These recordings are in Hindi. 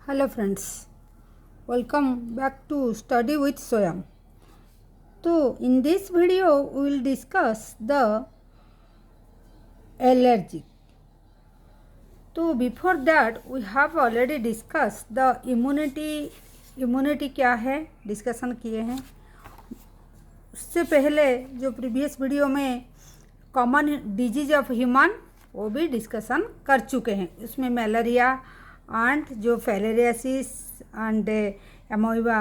Hello friends, welcome back to Study with Soyam. So in this video we will discuss the allergy. So before that we have already discussed the immunity क्या है डिस्कशन किए हैं. उससे पहले जो प्रीवियस वीडियो में कॉमन डिजीज ऑफ ह्यूमन वो भी डिस्कशन कर चुके हैं. उसमें मलेरिया एंड जो फिलेरियासिस एंड एमोइबा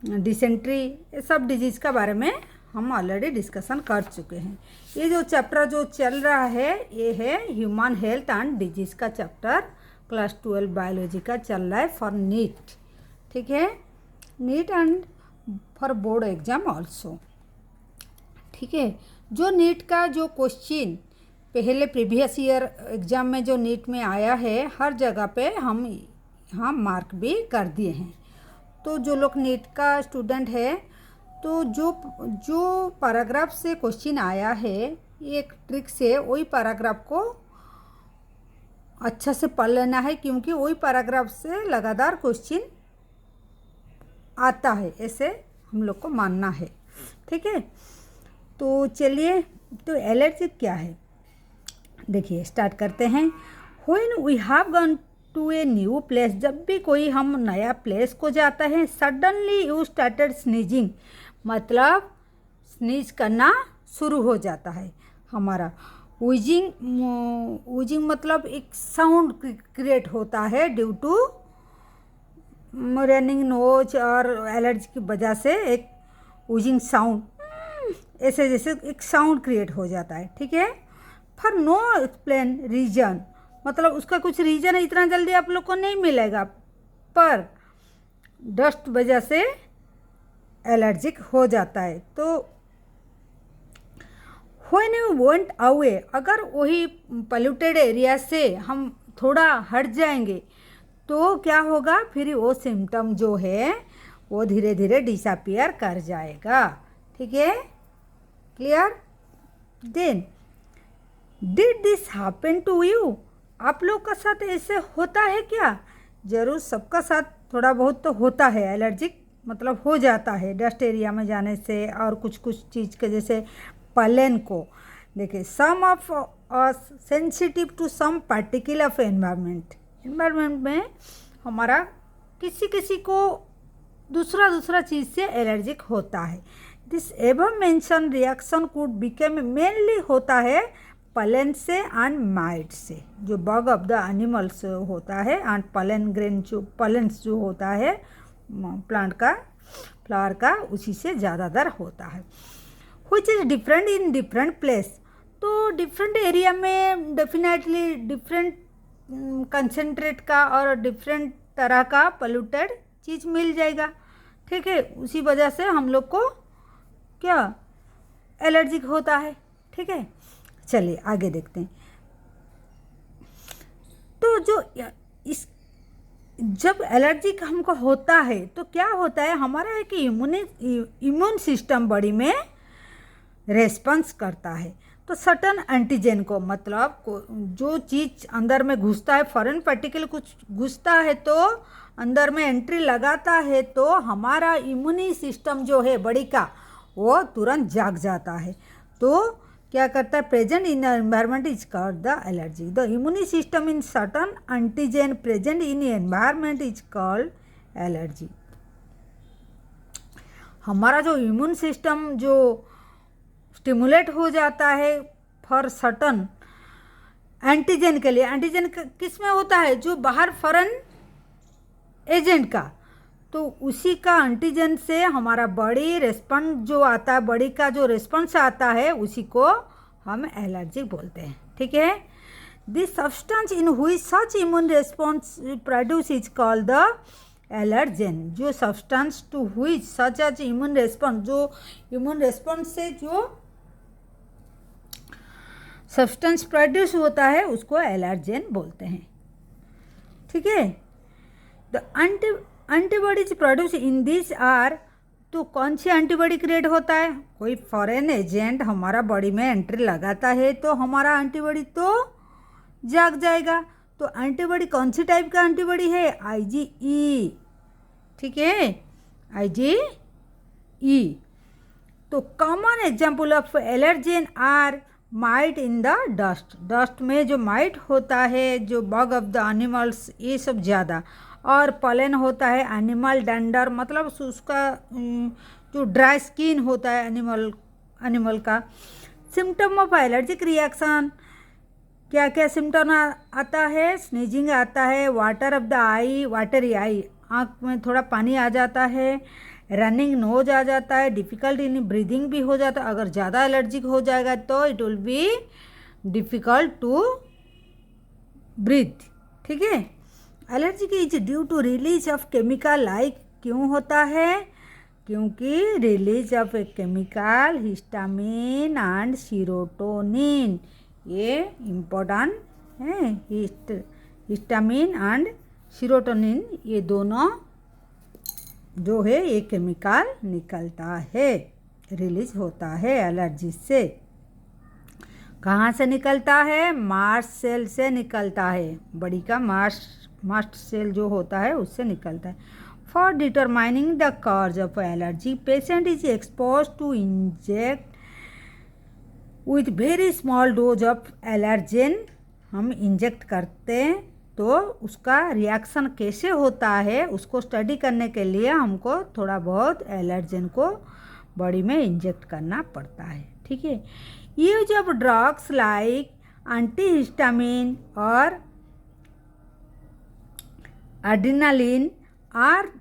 डिसेंट्री ये सब डिजीज़ का बारे में हम ऑलरेडी डिस्कशन कर चुके हैं. ये जो चैप्टर जो चल रहा है ये है ह्यूमन हेल्थ एंड डिजीज़ का चैप्टर. क्लास 12 बायोलॉजी का चल रहा है फॉर नीट. ठीक है, neat and for board exam also. ठीक है, जो नीट का जो क्वेश्चन पहले प्रीवियस ईयर एग्ज़ाम में जो नीट में आया है हर जगह पे हम यहाँ मार्क भी कर दिए हैं. तो जो लोग नीट का स्टूडेंट है तो जो पैराग्राफ से क्वेश्चन आया है एक ट्रिक से वही पैराग्राफ को अच्छा से पढ़ लेना है, क्योंकि वही पैराग्राफ से लगातार क्वेश्चन आता है ऐसे हम लोग को मानना है. ठीक है, तो चलिए, तो एलर्जी क्या है देखिए स्टार्ट करते हैं. When we have gone to a new place, जब भी कोई हम नया प्लेस को जाता है सडनली यू स्टार्टेड स्नीजिंग, मतलब स्नीज करना शुरू हो जाता है हमारा. वूजिंग मतलब एक साउंड क्रिएट होता है ड्यू टू रनिंग नोज और एलर्जी की वजह से एक वूजिंग साउंड ऐसे जैसे एक साउंड क्रिएट हो जाता है. ठीक है, फॉर नो एक्सप्लेन रीजन, मतलब उसका कुछ रीज़न इतना जल्दी आप लोग को नहीं मिलेगा, पर डस्ट वजह से एलर्जिक हो जाता है. तो व्हेन यू वेंट अवे, अगर वही पॉल्यूटेड एरिया से हम थोड़ा हट जाएंगे तो क्या होगा, फिर वो सिम्टम जो है वो धीरे धीरे डिसअपियर कर जाएगा. ठीक है, clear. Then did this happen to you, आप लोग का साथ ऐसे होता है क्या? ज़रूर सबका साथ थोड़ा बहुत तो होता है. एलर्जिक मतलब हो जाता है डस्ट एरिया में जाने से और कुछ चीज़ के जैसे पलन को. देखिए, some of us sensitive to some particular environment में हमारा किसी को दूसरा चीज़ से एलर्जिक होता है. This ever mention reaction could became mainly होता है पलन से एंड माइट से, जो बग ऑफ द एनिमल्स होता है, एंड पलन ग्रेन जो पलन्स जो होता है प्लांट का फ्लावर का उसी से ज़्यादातर होता है. Which is different in different place, तो डिफरेंट एरिया में डेफिनेटली डिफरेंट कंसनट्रेट का और डिफरेंट तरह का पोल्यूटेड चीज़ मिल जाएगा. ठीक है, उसी वजह से हम लोग को क्या एलर्जिक होता है. ठीक है, चलिए आगे देखते हैं. तो जो इस जब एलर्जिक हमको होता है तो क्या होता है, हमारा एक इम्यून सिस्टम बॉडी में रेस्पॉन्स करता है. तो सर्टन एंटीजन को, मतलब जो चीज़ अंदर में घुसता है, फॉरेन पार्टिकल कुछ घुसता है तो अंदर में एंट्री लगाता है तो हमारा इम्यूनी सिस्टम जो है बॉडी का वो तुरंत जाग जाता है. तो क्या करता है, present in environment is called the allergy. The immune system in certain antigen present in environment is called allergy. हमारा जो इम्यून सिस्टम जो स्टिमुलेट हो जाता है फॉर सर्टन एंटीजन के लिए. एंटीजन किस में होता है, जो बाहर फॉरेन एजेंट का, तो उसी का एंटीजन से हमारा बॉडी रेस्पॉन्स जो आता है, बॉडी का जो रेस्पॉन्स आता है उसी को हम एलर्जिक बोलते हैं. ठीक है, this substance in which such immune response produce is called the allergen. जो substance to which such as immune response, जो इम्यून रेस्पॉन्स से जो सब्सटेंस प्रोड्यूस होता है उसको एलर्जेन बोलते हैं. ठीक है, the antibodies produce in this are, तो कौन सी एंटीबॉडी क्रिएट होता है, कोई फॉरेन एजेंट हमारा बॉडी में एंट्री लगाता है तो हमारा एंटीबॉडी तो जाग जाएगा. तो एंटीबॉडी कौन सी टाइप का एंटीबॉडी है? IgE, ठीक है, IgE। तो common example of allergen are mite in the dust, dust में जो माइट होता है, जो बग ऑफ द एनिमल्स, ये सब ज़्यादा, और पलन होता है एनिमल डंडर, मतलब उसका जो ड्राई स्किन होता है एनिमल का। सिम्टम ऑफ एलर्जिक रिएक्शन, क्या क्या सिम्टम आता है? स्नीजिंग आता है, water of the eye, watery eye, आँख में थोड़ा पानी आ जाता है, रनिंग नोज आ जाता है, डिफ़िकल्ट इन ब्रीदिंग भी हो जाता है। अगर ज़्यादा एलर्जिक हो जाएगा तो it will be difficult to breathe, ठीक है। Allergy is due to release of chemical like, क्यों होता है? क्योंकि release of a chemical histamine and serotonin, ये इम्पोर्टेंट है। हिस्टामिन एंड सीरोटोनिन, ये दोनों जो है ये केमिकल निकलता है, रिलीज होता है एलर्जी से। कहाँ से निकलता है? मास्ट सेल से निकलता है, बड़ी का मास्ट सेल जो होता है उससे निकलता है। For determining the cause of allergy, patient is expose to inject with very small dose of allergen, हम इंजेक्ट करते हैं तो उसका रिएक्शन कैसे होता है उसको स्टडी करने के लिए हमको थोड़ा बहुत एलर्जेन को बॉडी में इंजेक्ट करना पड़ता है, ठीक है। Use of drugs like antihistamine और एड्रेनालिन और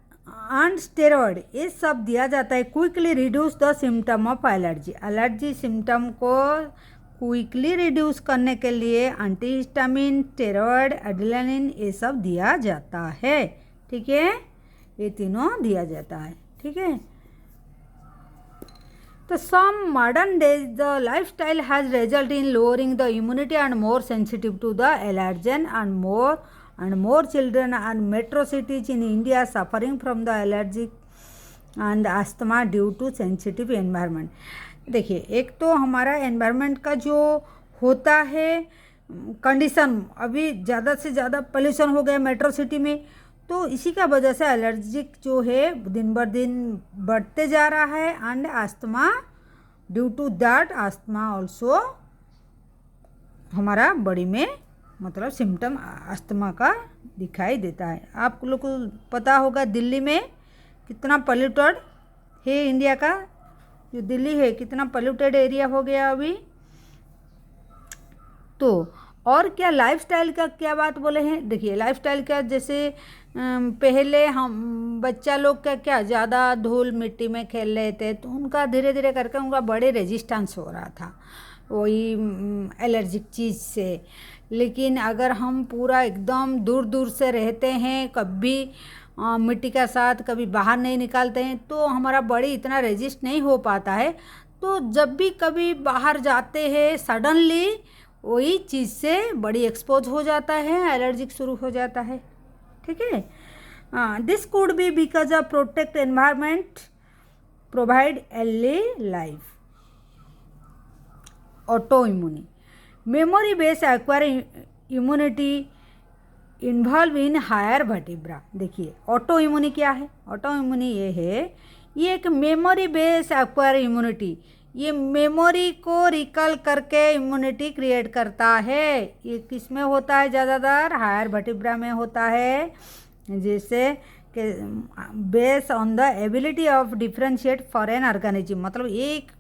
एंड स्टेरॉइड, ये सब दिया जाता है quickly reduce the symptom of allergy, allergy symptom को क्विकली रिड्यूस करने के लिए एंटीहिस्टामिन, स्टेरॉइड, एड्रेनालिन ये सब दिया जाता है, ठीक है, ये तीनों दिया जाता है, ठीक है। तो some modern days the lifestyle has result in lowering the immunity and more sensitive to the allergen and more children and metro cities in India suffering from the allergic and asthma due to sensitive environment। देखिए, एक तो हमारा एनवायरनमेंट का जो होता है कंडीशन, अभी ज़्यादा से ज़्यादा पोल्यूशन हो गया मेट्रो सिटी में, तो इसी का वजह से एलर्जिक जो है दिन ब दिन बढ़ते जा रहा है। And asthma, due to that asthma also हमारा बॉडी में मतलब सिम्टम अस्थमा का दिखाई देता है। आप लोग को पता होगा दिल्ली में कितना पोल्यूटेड है, इंडिया का जो दिल्ली है कितना पोल्यूटेड एरिया हो गया अभी। तो और क्या लाइफस्टाइल का क्या बात बोले हैं? देखिए, लाइफस्टाइल का जैसे पहले हम बच्चा लोग का क्या ज़्यादा धूल मिट्टी में खेल रहे थे, तो उनका धीरे धीरे करके उनका बड़े रेजिस्टेंस हो रहा था वही एलर्जिक चीज़ से। लेकिन अगर हम पूरा एकदम दूर दूर से रहते हैं, कभी मिट्टी का साथ कभी बाहर नहीं निकालते हैं, तो हमारा बॉडी इतना रेजिस्ट नहीं हो पाता है। तो जब भी कभी बाहर जाते हैं सडनली वही चीज़ से बॉडी एक्सपोज हो जाता है, एलर्जिक शुरू हो जाता है, ठीक है। This could be because of protect environment provide early life. Auto immune, memory base acquire immunity involve in higher vertebra. देखिए, ऑटो इम्यूनी क्या है? ऑटो इम्यूनी ये है, ये एक मेमोरी बेस एक्वायर इम्यूनिटी, ये मेमोरी को रिकॉल करके इम्यूनिटी क्रिएट करता है। ये किस में होता है? ज़्यादातर हायर वर्टिब्रा में होता है, जैसे कि base on the ability of differentiate foreign organism, मतलब एक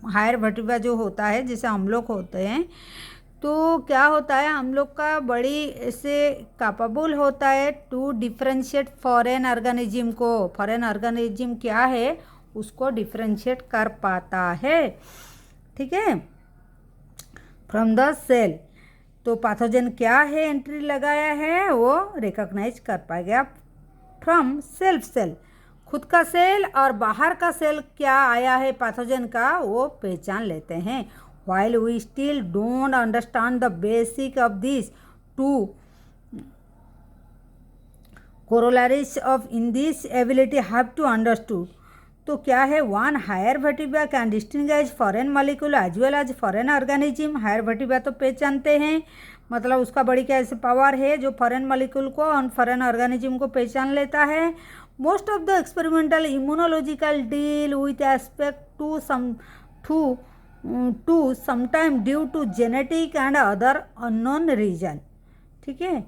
हायर वर्टिब्रा जो होता है जैसे हम लोग होते हैं, तो क्या होता है हम लोग का बड़ी ऐसे कैपेबल होता है टू डिफ्रेंशिएट फॉरेन ऑर्गेनिज्म को। फॉरेन ऑर्गेनिज्म क्या है उसको डिफ्रेंशिएट कर पाता है, ठीक है, फ्रॉम द सेल। तो पैथोजन क्या है एंट्री लगाया है वो रिकॉग्नाइज कर पाएगा फ्रॉम सेल्फ सेल, खुद का सेल और बाहर का सेल क्या आया है पैथोजन का वो पहचान लेते हैं। While we still don't understand the basic of these two corollaries of in this ability have to understood, तो क्या है, one higher vertebra can distinguish foreign molecule as well as foreign organism. Higher vertebra तो पहचानते हैं, मतलब उसका बड़ी क्या ऐसे पावर है जो फॉरेन मॉलिक्यूल को और फॉरेन ऑर्गेनिज्म को पहचान लेता है। Most of the experimental immunological deal with aspect to sometime due to genetic and other unknown reason. ठीक है,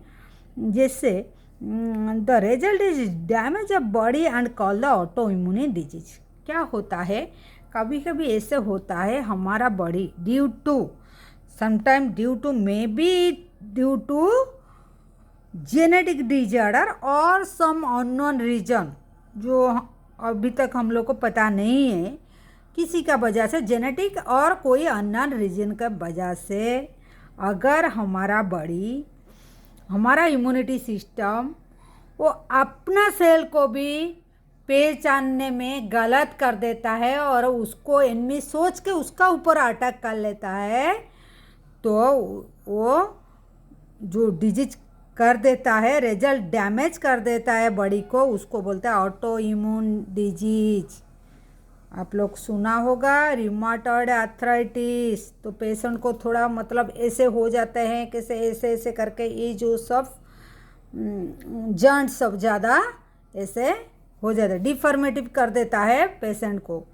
जैसे the result is damage of body and call the auto immune disease. क्या होता है, कभी कभी ऐसे होता है हमारा body due to sometime due to may be due to genetic disorder और सम अननोन रीजन, जो अभी तक हम लोग को पता नहीं है, किसी का वजह से जेनेटिक और कोई अननोन रीजन का वजह से अगर हमारा बॉडी, हमारा इम्यूनिटी सिस्टम वो अपना सेल को भी पहचानने में गलत कर देता है और उसको एनिमी सोच के उसका ऊपर अटैक कर लेता है, तो वो जो डिजीज कर देता है, रिजल्ट डैमेज कर देता है बॉडी को, उसको बोलते हैं ऑटो इम्यून डिजीज। आप लोग सुना होगा रिमाटॉइड आर्थराइटिस, तो पेशेंट को थोड़ा मतलब ऐसे हो जाते हैं, कैसे ऐसे ऐसे करके ये जो सब जॉइंट सब ज़्यादा ऐसे हो जाता है, डिफॉर्मेटिव कर देता है पेशेंट को,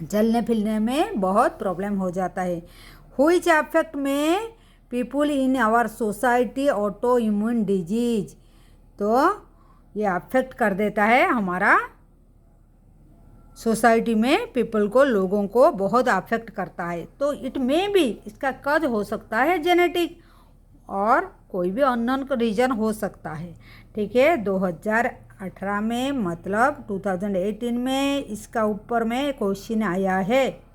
चलने फिरने में बहुत प्रॉब्लम हो जाता है। व्हिच अफेक्ट में people in our society auto immune disease, तो ये अफेक्ट कर देता है हमारा सोसाइटी में पीपल को, लोगों को बहुत अफेक्ट करता है। तो इट में भी इसका कज हो सकता है जेनेटिक और कोई भी अननोन रीजन हो सकता है। ठीक है, 2018 में मतलब 2018 में इसका ऊपर में क्वेश्चन आया है।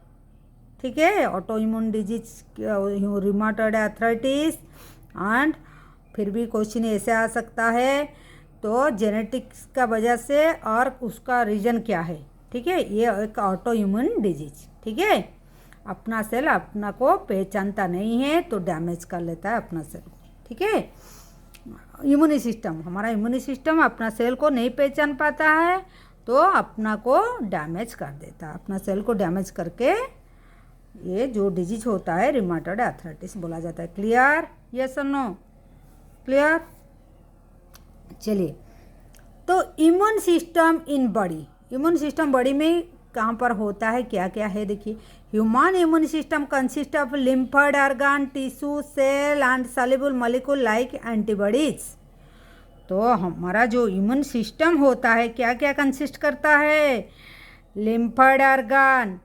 ठीक है, auto immune disease rheumatoid arthritis, and फिर भी क्वेश्चन ऐसे आ सकता है, तो जेनेटिक्स का वजह से और उसका रीजन क्या है। ठीक है, ये एक ऑटो इम्यून डिजीज। ठीक है, अपना सेल अपना को पहचानता नहीं है तो डैमेज कर लेता है अपना सेल को। ठीक है, इम्यूनी सिस्टम, हमारा इम्यूनी सिस्टम अपना सेल को नहीं पहचान पाता है तो अपना को डैमेज कर देता है, अपना सेल को डैमेज करके ये जो डिजीज होता है रिमाटॉइड आर्थराइटिस बोला जाता है। क्लियर, यस और नो? क्लियर। चलिए, तो immune system in body, immune system body में कहाँ पर होता है, क्या क्या है, देखिए। Human immune system consist of lymphoid organ, tissue, cell and soluble molecule like antibodies. तो हमारा जो इम्यून सिस्टम होता है क्या क्या कंसिस्ट करता है, lymphoid organ,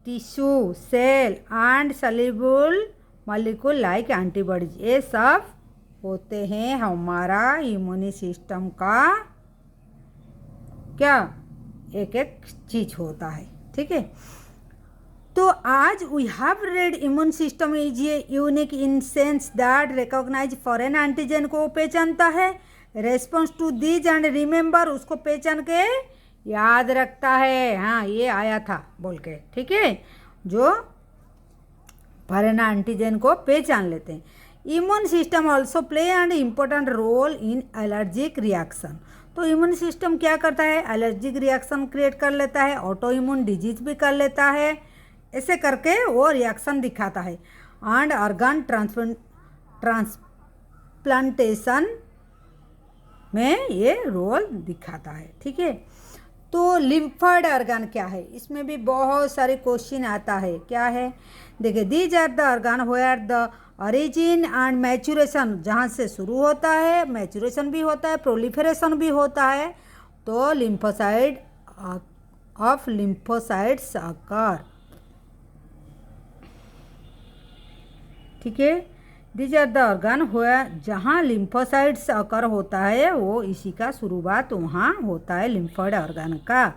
tissue, cell and soluble molecule like antibodies, ये सब होते हैं हमारा इम्यूनी सिस्टम का क्या एक एक चीज होता है। ठीक है, तो आज we have read immune system is a unique in sense that recognize foreign antigen को पहचानता है, response to these and remember, उसको पहचान के याद रखता है, हाँ ये आया था बोल के। ठीक है, जो फॉरेन एंटीजन को पहचान लेते हैं। Immune system also play and important role in allergic reaction. तो इम्यून सिस्टम क्या करता है, एलर्जिक रिएक्शन क्रिएट कर लेता है, ऑटो इम्यून डिजीज भी कर लेता है, ऐसे करके वो रिएक्शन दिखाता है। एंड ऑर्गन ट्रांसप्लांटेशन में ये रोल दिखाता है। ठीक है, तो लिम्फोइड ऑर्गन क्या है, इसमें भी बहुत सारे क्वेश्चन आता है। क्या है, देखिए, these are the organ where the origin and maturation, जहाँ से शुरू होता है, मैचुरेशन भी होता है, प्रोलिफरेशन भी होता है, तो लिम्फोसाइड ऑफ लिम्फोसाइट्स अकर। ठीक है, दीज आर द ऑर्गन हुआ, जहाँ लिम्फोसाइट्स अकर होता है वो इसी का शुरुआत वहाँ होता है लिम्फोइड ऑर्गन का।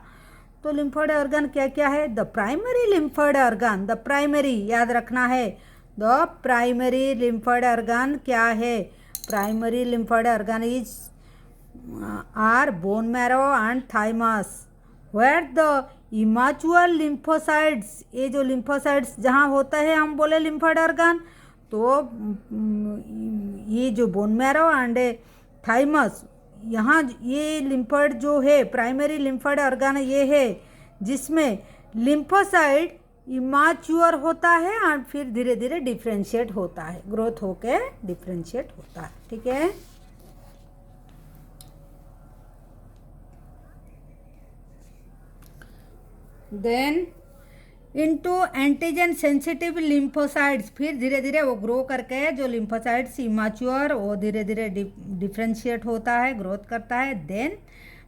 तो लिम्फोइड ऑर्गन क्या क्या है, the primary lymphoid organ, the primary याद रखना है, द प्राइमरी लिम्फोइड ऑर्गन क्या है, primary lymphoid organ is are bone marrow and thymus, where the immature lymphocytes, ये जो लिम्फोसाइट्स जहाँ होता है हम बोले लिम्फोइड ऑर्गन, तो ये जो बोन मैरो एंड थाइमस, यहाँ ये लिम्फोइड जो है प्राइमरी लिम्फोइड ऑर्गन ये है जिसमें लिम्फोसाइट इमाच्योर होता है और फिर धीरे धीरे डिफ्रेंशिएट होता है, ग्रोथ होके डिफ्रेंशिएट होता है। ठीक है, then into antigen sensitive lymphocytes, फिर धीरे धीरे वो ग्रो करके जो लिम्फोसाइट्स इमाच्योर वो धीरे धीरे डिफ्रेंशिएट होता है, ग्रोथ करता है। देन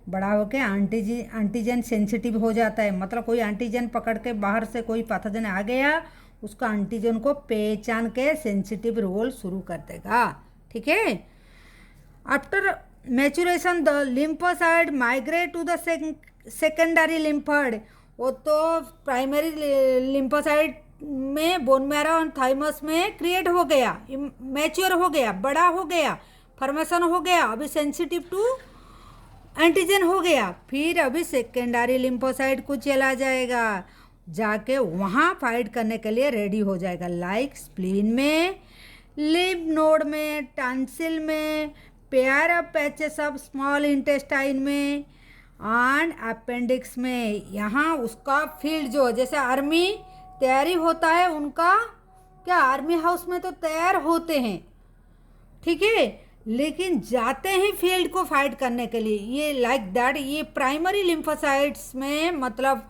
बड़ा होके एंटीजन सेंसिटिव हो जाता है, मतलब कोई एंटीजन पकड़ के बाहर से कोई पैथोजन आ गया उसका एंटीजन को पहचान के सेंसिटिव रोल शुरू कर देगा। ठीक है, after maturation the lymphocyte migrate to the secondary lymphoid, वो तो प्राइमरी लिम्फोसाइट में बोन मैरो और थाइमस में क्रिएट हो गया, मैच्योर हो गया, बड़ा हो गया, फॉर्मेशन हो गया, अभी सेंसिटिव टू एंटीजन हो गया। फिर अभी सेकेंडरी लिम्फोसाइट को चला जाएगा, जाके वहाँ फाइट करने के लिए रेडी हो जाएगा, लाइक स्प्लीन में, लिम्फ नोड में, टॉन्सिल में, pair of patches of small intestine में एंड अपेंडिक्स में। यहाँ उसका फील्ड जो जैसे आर्मी तैयारी होता है उनका, क्या आर्मी हाउस में तो तैयार होते हैं, ठीक है, लेकिन जाते हैं फील्ड को फाइट करने के लिए, ये लाइक दैट। ये प्राइमरी लिम्फोसाइट्स में, मतलब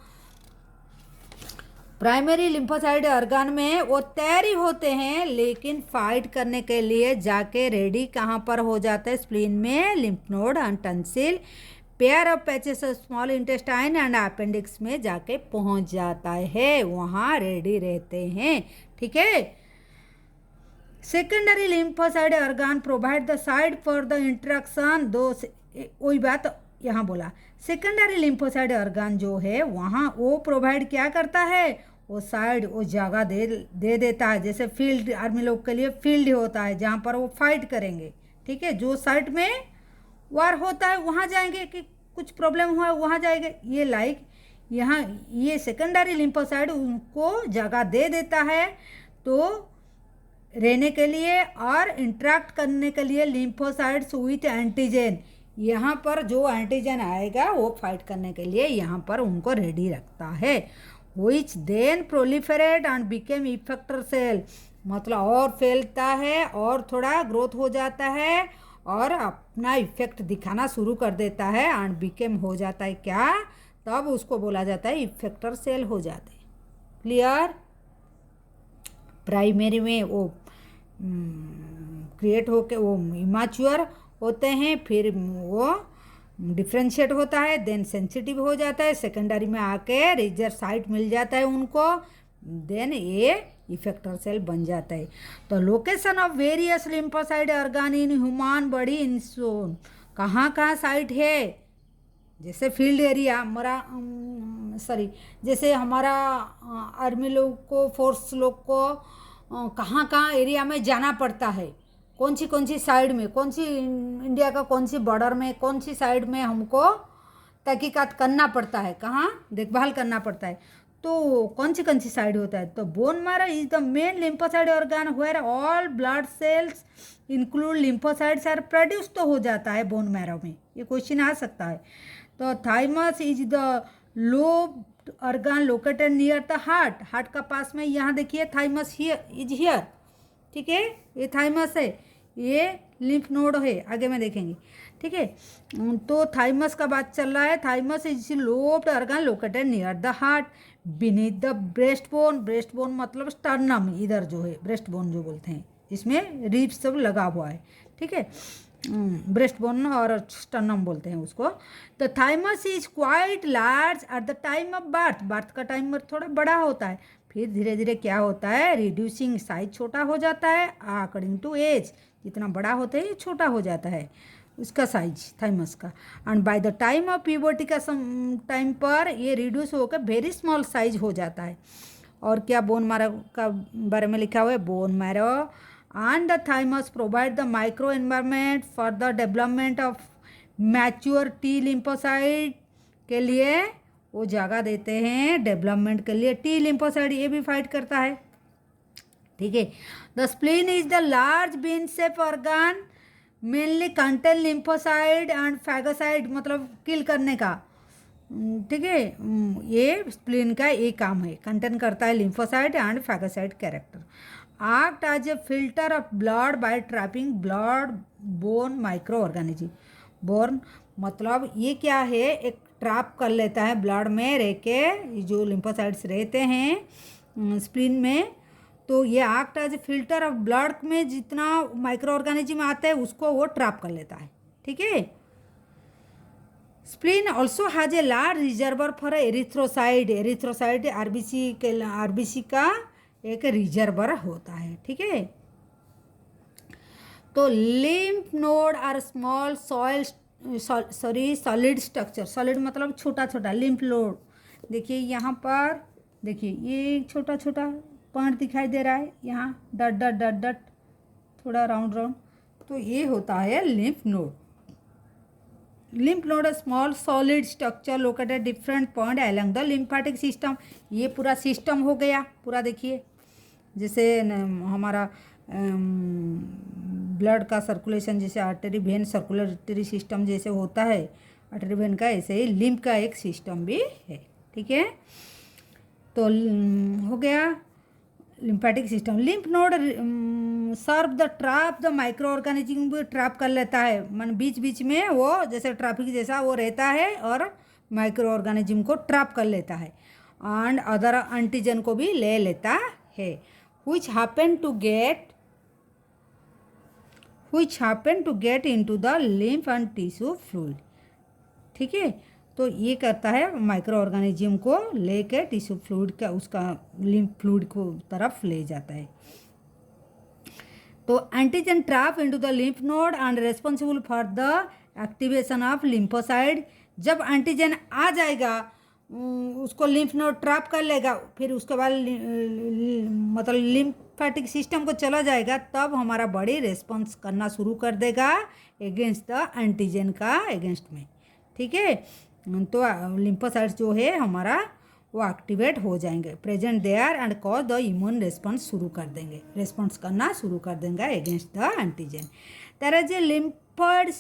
प्राइमरी लिम्फोसाइट ऑर्गन में वो तैयारी होते हैं, लेकिन फाइट करने के लिए जाके रेडी कहाँ पर हो जाते हैं, स्प्लीन में, lymph node and tonsil, pair of patches of small intestine and appendix में जाके पहुंच जाता है, वहाँ रेडी रहते हैं। ठीक है, secondary lymphocyte organ provide the side for the interaction दो, वही बात यहाँ बोला, सेकेंडरी लिम्फोसाइट ऑर्गन जो है वहाँ वो प्रोवाइड क्या करता है, वो साइड, वो जगह दे देता है, जैसे फील्ड आर्मी लोग के लिए फील्ड होता है जहाँ पर वो फाइट करेंगे। ठीक है, जो साइड में वार होता है वहाँ जाएंगे, कि कुछ प्रॉब्लम हुआ वहाँ जाएंगे, ये लाइक यहाँ ये सेकेंडरी लिम्फोसाइट उनको जगह दे देता है तो रहने के लिए और इंटरेक्ट करने के लिए लिम्फोसाइट्स विथ एंटीजन, यहाँ पर जो एंटीजन आएगा वो फाइट करने के लिए यहाँ पर उनको रेडी रखता है, which then proliferate and became effector cell, मतलब और फैलता है और थोड़ा ग्रोथ हो जाता है और अपना इफेक्ट दिखाना शुरू कर देता है एंड बिकेम हो जाता है क्या, तब उसको बोला जाता है इफेक्टर सेल हो जाते हैं। क्लियर, प्राइमरी में वो क्रिएट होके वो इमैच्योर होते हैं, फिर वो डिफ्रेंशिएट होता है, देन सेंसिटिव हो जाता है, सेकेंडरी में आके रिजर्व साइट मिल जाता है उनको, देन ये इफेक्टर सेल बन जाता है। तो location of various lymphocyte organ in human body in सोन, कहाँ कहाँ साइट है, जैसे फील्ड एरिया हमारा जैसे हमारा आर्मी लोग को, फोर्स लोग को कहाँ कहाँ एरिया में जाना पड़ता है, कौन सी साइड में, कौन सी इंडिया का कौन सी बॉर्डर में, कौन सी साइड में हमको तहकीकात करना पड़ता है, कहाँ देखभाल करना पड़ता है, तो कौन सी साइड होता है। तो bone marrow is the main lymphocyte organ where all blood cells include lymphocytes are produce, तो हो जाता है बोन मैरो में, ये क्वेश्चन आ सकता है। तो thymus is the lobe organ located near the heart, heart का पास में, यहाँ देखिए थाइमस हियर इज हियर, ठीक है, ये थाइमस है, ये लिम्फ नोड है, आगे में देखेंगे। ठीक है, तो थाइमस का बात चल रहा है, thymus is lobed organ located near the heart beneath the breast bone, breast bone मतलब स्टर्नम, इधर जो है ब्रेस्ट बोन जो बोलते हैं, इसमें रिब्स सब लगा हुआ है। ठीक है, ब्रेस्ट बोन और स्टर्नम बोलते हैं उसको। The thymus is quite large at the time of birth, birth का टाइम थोड़ा बड़ा होता है, फिर धीरे धीरे क्या होता है, रिड्यूसिंग, साइज छोटा हो जाता है अकॉर्डिंग टू एज, जितना बड़ा होता है छोटा हो जाता है उसका साइज थाइमस का, and by the time of puberty का टाइम पर ये रिड्यूस होकर वेरी स्मॉल साइज हो जाता है। और क्या बोन मैरो का बारे में लिखा हुआ है, bone marrow and the thymus provide the micro environment for the development of mature T lymphocyte, के लिए वो जगह देते हैं डेवलपमेंट के लिए, टी लिम्फोसाइट ये भी फाइट करता है। ठीक है, the spleen is the large bean shape organ mainly contain lymphocyte and फैगोसाइड, मतलब किल करने का। ठीक है, ये स्प्लीन का ये काम है, कंटेन करता है lymphocyte and phagocyte character. Act as a filter of blood by trapping blood borne micro organism. Borne मतलब ये क्या है, एक ट्रैप कर लेता है ब्लड में रह के, जो लिम्फोसाइड्स रहते हैं स्प्लीन में, तो ये act as a filter of blood में जितना माइक्रो ऑर्गेनिज्म आते हैं उसको वो ट्रैप कर लेता है। ठीक है, spleen also has a large reservoir for erythrocyte. Erythrocyte RBC का एक रिजर्वर होता है। ठीक है, तो lymph node are small solid structure. Solid मतलब छोटा छोटा। लिम्फ नोड देखिए यहाँ पर, देखिए ये छोटा छोटा पॉइंट दिखाई दे रहा है, यहाँ डट डट डट डट थोड़ा राउंड राउंड, तो ये होता है lymph node. Lymph node small solid structure located different point along the lymphatic system. ये पूरा सिस्टम हो गया पूरा। देखिए जैसे हमारा ब्लड का सर्कुलेशन, जैसे आर्टरी वेन सर्कुलेटरी सिस्टम जैसे होता है आर्टरी वेन का, ऐसे ही लिम्फ का एक सिस्टम भी है। ठीक है, तो हो गया lymphatic system. Lymph node serve the trap the micro organism भी ट्रैप कर लेता है, मन बीच बीच में वो जैसे ट्रैफिक जैसा वो रहता है और माइक्रो ऑर्गेनिज्म को ट्रैप कर लेता है, एंड अदर एंटीजन को भी ले लेता है, which happen to get into the lymph and tissue fluid। ठीक है, तो ये करता है माइक्रो ऑर्गेनिज्म को लेकर टिश्यू फ्लूइड का, उसका लिम्फ फ्लूइड को तरफ ले जाता है। तो antigen trap into the lymph node and responsible for the activation of lymphocyte. जब एंटीजन आ जाएगा उसको लिम्फ नोड ट्रैप कर लेगा, फिर उसके बाद मतलब लिम्फेटिक सिस्टम को चला जाएगा, तब हमारा बॉडी रेस्पॉन्स करना शुरू कर देगा अगेंस्ट द एंटीजन का अगेंस्ट में। ठीक है, तो लिम्फोसाइट्स जो है हमारा वो एक्टिवेट हो जाएंगे, present there and cause the immune response शुरू कर देंगे, रेस्पॉन्स करना शुरू कर देंगे against the antigen. There is a lymphoid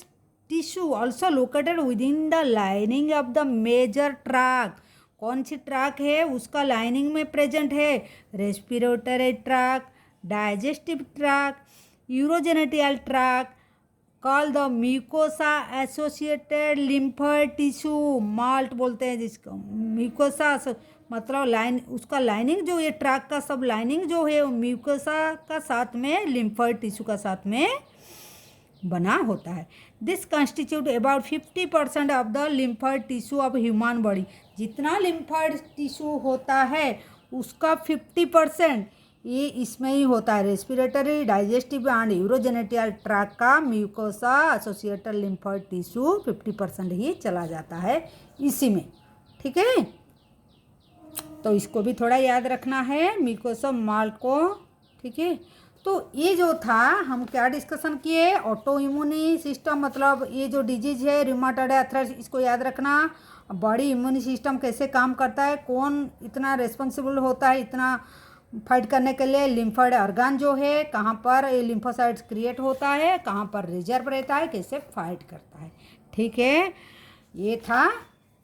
tissue also located within the lining of the major tract. कौन सी ट्रैक है उसका लाइनिंग में प्रेजेंट है? Respiratory tract, digestive tract, urogenital tract, call the mucosa associated lymphoid tissue, MALT बोलते हैं जिसको, म्यूकोसा मतलब लाइन, उसका लाइनिंग जो ये ट्रैक का सब लाइनिंग जो है वो म्यूकोसा का साथ में लिम्फोइड टिश्यू का साथ में बना होता है। This constitute about 50% of the lymphoid tissue of human body. जितना लिम्फोइड टिश्यू होता है उसका 50% ये इसमें ही होता है। Respiratory, digestive and urogenital track का म्यूकोसा एसोसिएटेड लिम्फोइड टिश्यू 50% ही चला जाता है इसी में। ठीक है, तो इसको भी थोड़ा याद रखना है म्यूकोसा माल्ट को। ठीक है, तो ये जो था हम क्या डिस्कशन किए, ऑटो इम्यूनी सिस्टम मतलब ये जो डिजीज है रूमेटॉइड आर्थराइटिस, इसको याद रखना। बॉडी इम्यूनी सिस्टम कैसे काम करता है, कौन इतना रेस्पॉन्सिबल होता है इतना फाइट करने के लिए, लिम्फोइड ऑर्गन जो है कहाँ पर ये लिम्फोसाइट्स क्रिएट होता है, कहाँ पर रिजर्व रहता है, कैसे फाइट करता है। ठीक है, ये था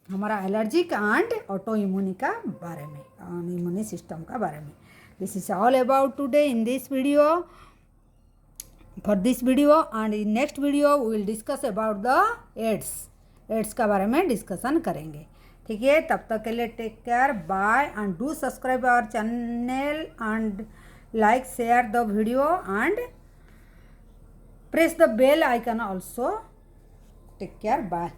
हमारा एलर्जिक एंड ऑटो इम्यूनी का बारे में, इम्यूनी सिस्टम का बारे में। This is all about today in this video. For this video and in next video we will discuss about the AIDS. AIDS का बारे में डिस्कशन करेंगे। ठीक है, तब तक के लिए take care, bye and do subscribe our channel and like share the video and press the bell icon also. Take care, bye.